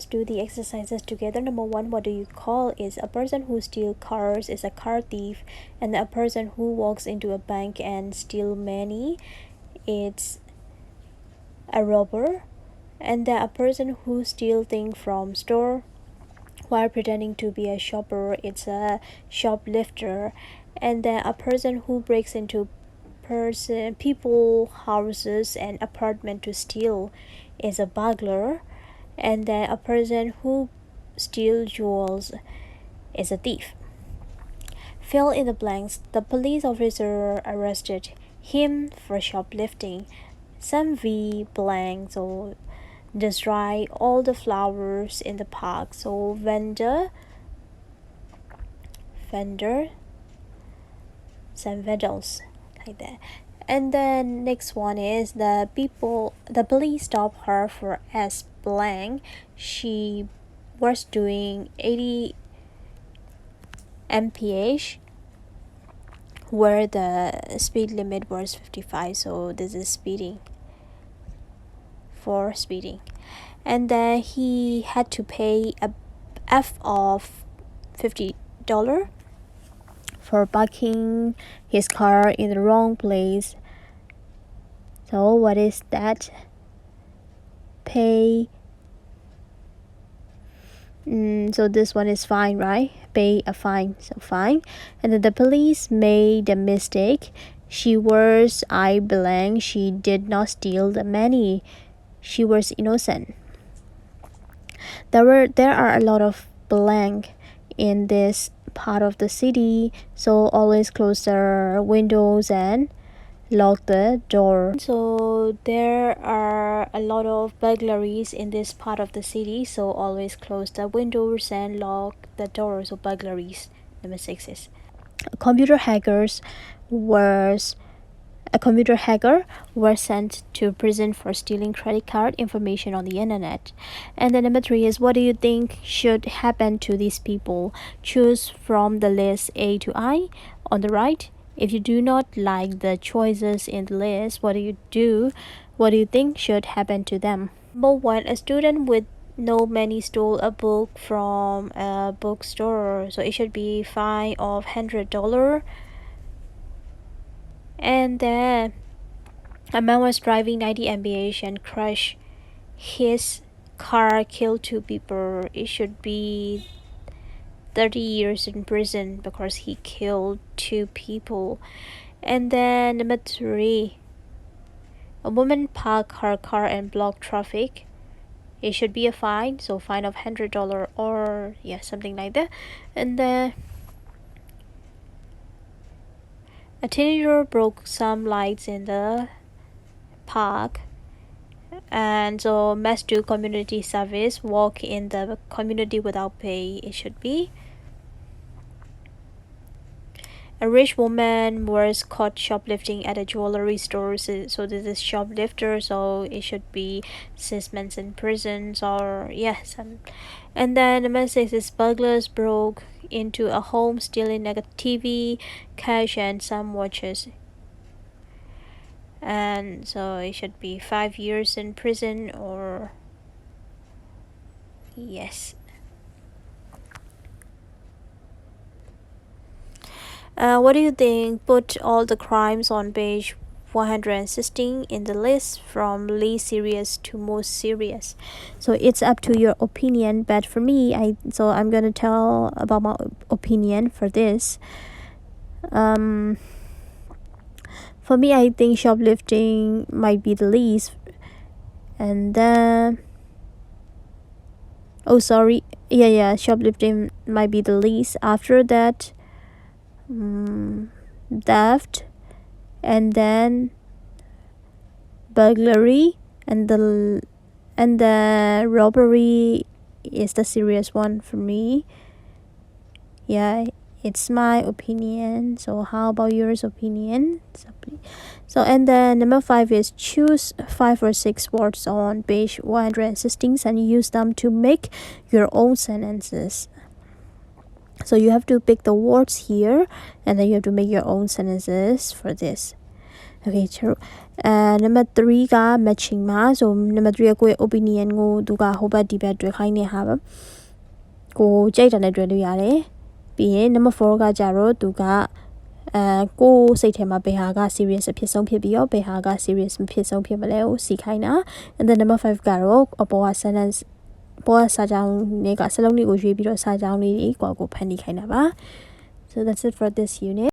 let's do the exercises together. Number one, what do you call is a person who steals cars is a car thief, and a person who walks into a bank and steal money, it's a robber. And then a person who steal things from store while pretending to be a shopper, it's a shoplifter. And then a person who breaks into people houses and apartment to steal is a burglar. And then a person who steals jewels is a thief. Fill in the blanks. The police officer arrested him for shoplifting. Some V blank, so destroy all the flowers in the park. So vendor, some vendors, like that. And then next one is the police stopped her for S blank. She was doing 80 mph where the speed limit was 55, so this is speeding. And then he had to pay a F of $50 for parking his car in the wrong place. So what is that? Pay. So this one is fine, right? Pay a fine. So fine. And then the police made a mistake. She was I blank. She did not steal the money. She was innocent. There are a lot of blank in this part of the city, so always close the windows and lock the door. So there are a lot of burglaries in this part of the city, so always close the windows and lock the doors. So burglaries. Number 6 is a computer hacker was sent to prison for stealing credit card information on the internet. And then number 3 is, what do you think should happen to these people? Choose from the list A to I on the right. If you do not like the choices in the list, what do you do? What do you think should happen to them? Number 1, a student with no money stole a book from a bookstore, so it should be fine of $100. And then a man was driving 90 mph and crashed his car, killed 2 people. It should be 30 years in prison because he killed 2 people. And then number 3, a woman parked her car and blocked traffic. It should be a fine, so fine of $100 or something like that. And then a teenager broke some lights in the park, and so must do community service, walk in the community without pay. It should be. A rich woman was caught shoplifting at a jewelry store, so this is shoplifter, so it should be 6 months in prison or And then the message is, burglars broke into a home stealing a TV, cash and some watches. And so it should be 5 years in prison or yes. What do you think? Put all the crimes on page 116 in the list from least serious to most serious. So it's up to your opinion, but for me, I'm gonna tell about my opinion for this. For me, I think shoplifting might be the least, and then shoplifting might be the least. After that, theft, and then burglary, and the robbery is the serious one for me. It's my opinion. So how about yours opinion? So and then number 5 is, choose 5 or 6 words on page 116 and use them to make your own sentences. So you have to pick the words here, and then you have to make your own sentences for this. Okay, true. number 3က matching မှာ so number 3ကကိုယ့်ရဲ့ opinion ကိုသူကဟိုဘက်ဒီဘက်တွေ့ခိုင်းနေဟာပါကိုကြိုက်တာနဲ့တွေ့လို့ရတယ်ပြီးရင် number 4ကကြတော့သူကကိုစိတ်ထဲမှာဘယ်ဟာက serious အဖြစ်ဆုံးဖြစ်ပြီးတော့ဘယ်ဟာက serious မဖြစ်ဆုံးဖြစ်မလဲကိုစီခိုင်းတာ and then number 5ကတော့အပေါ်က sentence ပေါ်စာကြောင်းတွေကစလုံးလေးကိုရွေးပြီးတော့စာကြောင်းလေးတွေကိုဖန်တီးခိုင်းတာပါ so that's it for this unit